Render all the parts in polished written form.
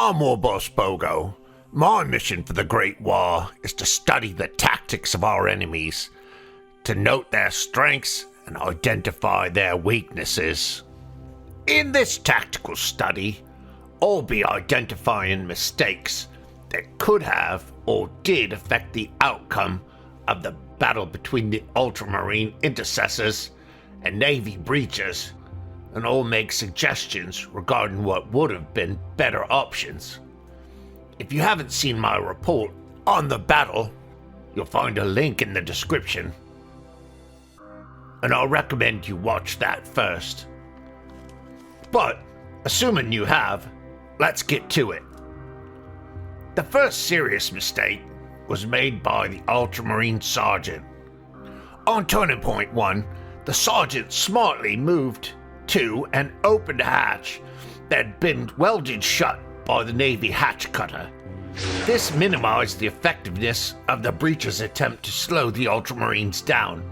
I'm Warboss Bogo. My mission for the Great War is to study the tactics of our enemies, to note their strengths and identify their weaknesses. In this tactical study, I'll be identifying mistakes that could have or did affect the outcome of the battle between the Ultramarine Intercessors and Navy breachers, and I'll make suggestions regarding what would have been better options. If you haven't seen my report on the battle, you'll find a link in the description, and I'll recommend you watch that first. But, assuming you have, let's get to it. The first serious mistake was made by the Ultramarine Sergeant. On turning point 1, the Sergeant smartly moved to and opened a hatch that had been welded shut by the Navy hatch cutter. This minimized the effectiveness of the breacher's attempt to slow the Ultramarines down.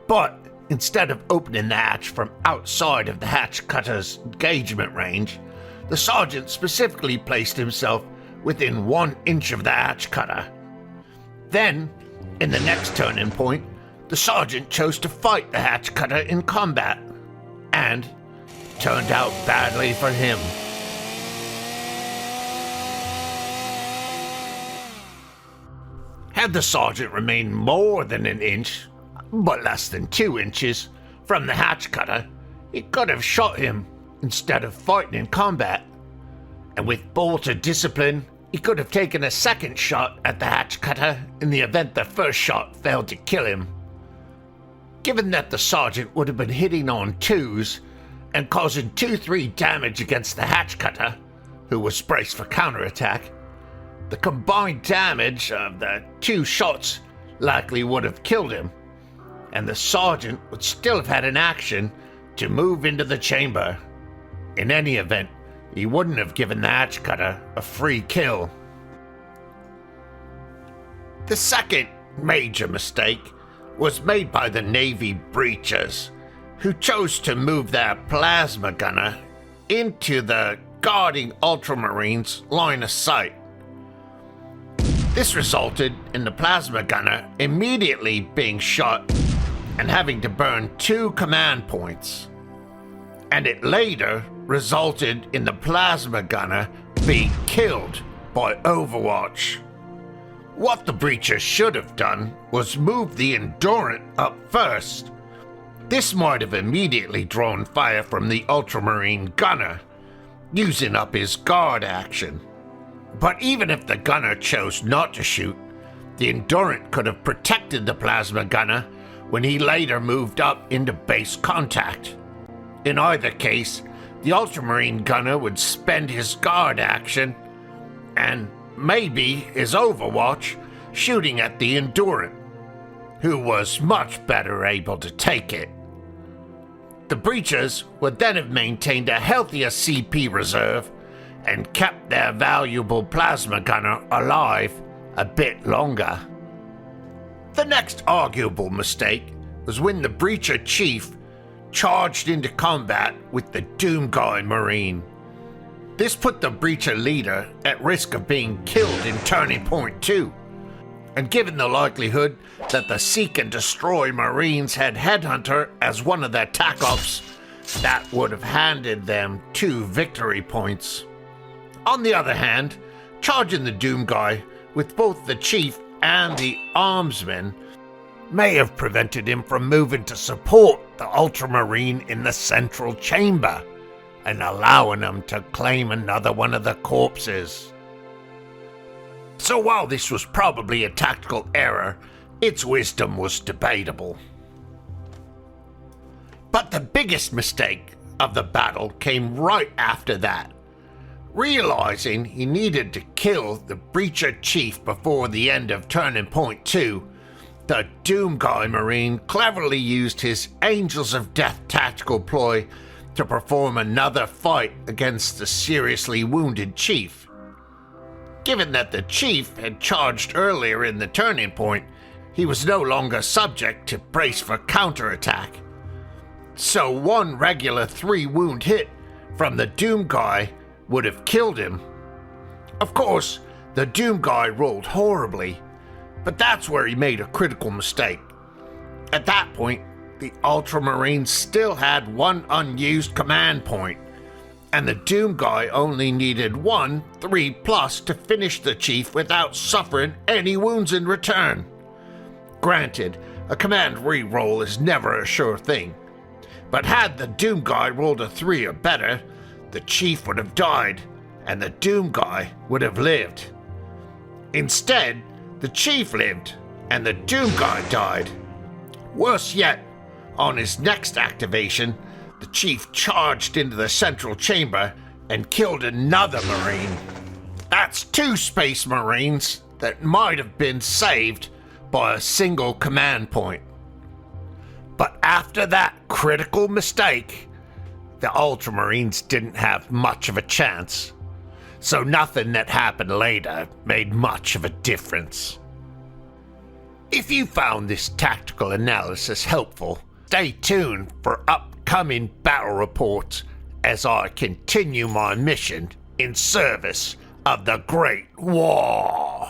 But instead of opening the hatch from outside of the hatch cutter's engagement range, the Sergeant specifically placed himself within 1 inch of the hatch cutter. Then, in the next turning point, the Sergeant chose to fight the hatch cutter in combat, and turned out badly for him. Had the Sergeant remained more than 1 inch, but less than 2 inches, from the hatch cutter, he could have shot him instead of fighting in combat. And with bolter discipline, he could have taken a second shot at the hatch cutter in the event the first shot failed to kill him. Given that the Sergeant would have been hitting on 2s and causing 2-3 damage against the hatch cutter, who was braced for counterattack, the combined damage of the 2 shots likely would have killed him, and the Sergeant would still have had an action to move into the chamber. In any event, he wouldn't have given the hatch cutter a free kill. The second major mistake was made by the Navy breachers, who chose to move their plasma gunner into the guarding Ultramarines' line of sight. This resulted in the plasma gunner immediately being shot and having to burn 2 command points, and it later resulted in the plasma gunner being killed by Overwatch. What the breacher should have done was move the Endurant up first. This might have immediately drawn fire from the Ultramarine gunner, using up his guard action. But even if the gunner chose not to shoot, the Endurant could have protected the plasma gunner when he later moved up into base contact. In either case, the Ultramarine gunner would spend his guard action, and maybe his Overwatch, shooting at the Endurant, who was much better able to take it. The breachers would then have maintained a healthier CP reserve and kept their valuable plasma gunner alive a bit longer. The next arguable mistake was when the breacher chief charged into combat with the Doomguy Marine. This put the breacher leader at risk of being killed in turning point 2, and given the likelihood that the Seek and Destroy Marines had Headhunter as one of their tac ops, that would have handed them 2 victory points. On the other hand, charging the Doomguy with both the chief and the armsman may have prevented him from moving to support the Ultramarine in the central chamber and allowing him to claim another one of the corpses. So while this was probably a tactical error, its wisdom was debatable. But the biggest mistake of the battle came right after that. Realizing he needed to kill the breacher chief before the end of turning point 2, the Doomguy Marine cleverly used his Angels of Death tactical ploy to perform another fight against the seriously wounded chief. Given that the chief had charged earlier in the turning point, he was no longer subject to brace for counterattack. So 1 regular 3-wound hit from the Doomguy would have killed him, Of course, the Doom guy rolled horribly, but that's where he made a critical mistake. At that point, the Ultramarines still had one unused command point, and the Doom guy only needed 1 3+ to finish the chief without suffering any wounds in return. Granted, a command re-roll is never a sure thing, but had the Doom guy rolled a 3 or better, the chief would have died, and the Doom guy would have lived. Instead, the chief lived, and the Doom guy died. Worse yet, on his next activation, the chief charged into the central chamber and killed another Marine. That's 2 Space Marines that might have been saved by a single command point. But after that critical mistake, the Ultramarines didn't have much of a chance, so nothing that happened later made much of a difference. If you found this tactical analysis helpful, stay tuned for upcoming battle reports as I continue my mission in service of the Great War.